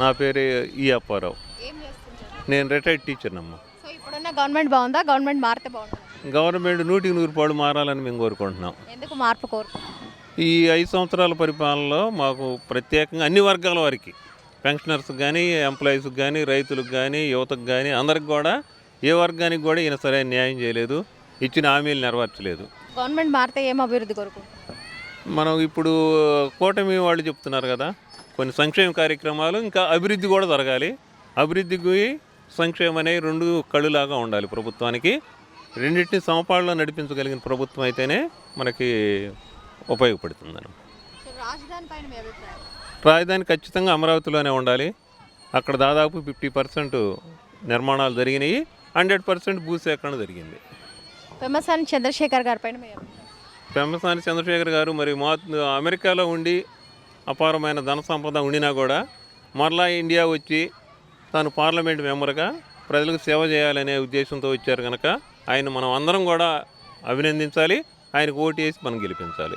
నా పేరు ఈ అప్పారావు. ఏం చేస్తుంటారు? నేను రిటైర్డ్ టీచర్నమ్మా. సో ఇప్పుడున్న గవర్నమెంట్ బాగుందా? గవర్నమెంట్ మారితే బాగుంటుందా? గవర్నమెంట్ 100% మారాలని మేము కోరుకుంటున్నాం. ఎందుకు మార్పు కోరుకుంటున్నారు? ఈ 5 సంవత్సరాల పరిపాలనలో మాకు ప్రత్యేకంగా అన్ని వర్గాల వారికి, పెన్షనర్స్కి కానీ, ఎంప్లాయీస్కి కానీ, రైతులకు కానీ, యువతకు కానీ అందరికి కూడా ఏ వర్గానికి కూడా ఈయన సరైన న్యాయం చేయలేదు, ఇచ్చిన హామీలు నెరవేర్చలేదు. గవర్నమెంట్ మారితే ఏం అభివృద్ధి కోరుకుంటున్నారు? మనం ఇప్పుడు కూటమి వాళ్ళు చెప్తున్నారు కదా, కొన్ని సంక్షేమ కార్యక్రమాలు, ఇంకా అభివృద్ధి కూడా జరగాలి. అభివృద్ధికి సంక్షేమం అనేవి 2 కళ్ళులాగా ఉండాలి ప్రభుత్వానికి. రెండింటిని సమపాళ్ళలో నడిపించగలిగిన ప్రభుత్వం అయితేనే మనకి ఉపయోగపడుతుందని. సో రాజధాని పైన మీ అభిప్రాయం? రాజధాని ఖచ్చితంగా అమరావతిలోనే ఉండాలి. అక్కడ దాదాపు 50% నిర్మాణాలు జరిగినాయి, 100% భూసేకరణ జరిగింది. పెమ్మసాని చంద్రశేఖర్ గారి పైన మీ అభిప్రాయం? పెమ్మసాని చంద్రశేఖర్ గారు మరి అమెరికాలో ఉండి అపారమైన ధన సంపద ఉండినా కూడా మరలా ఇండియా వచ్చి తాను పార్లమెంట్ మెంబర్గా ప్రజలకు సేవ చేయాలనే ఉద్దేశంతో వచ్చారు కనుక ఆయన మనం అందరం కూడా అభినందించాలి. ఆయనకు ఓటు వేసి మనం గెలిపించాలి.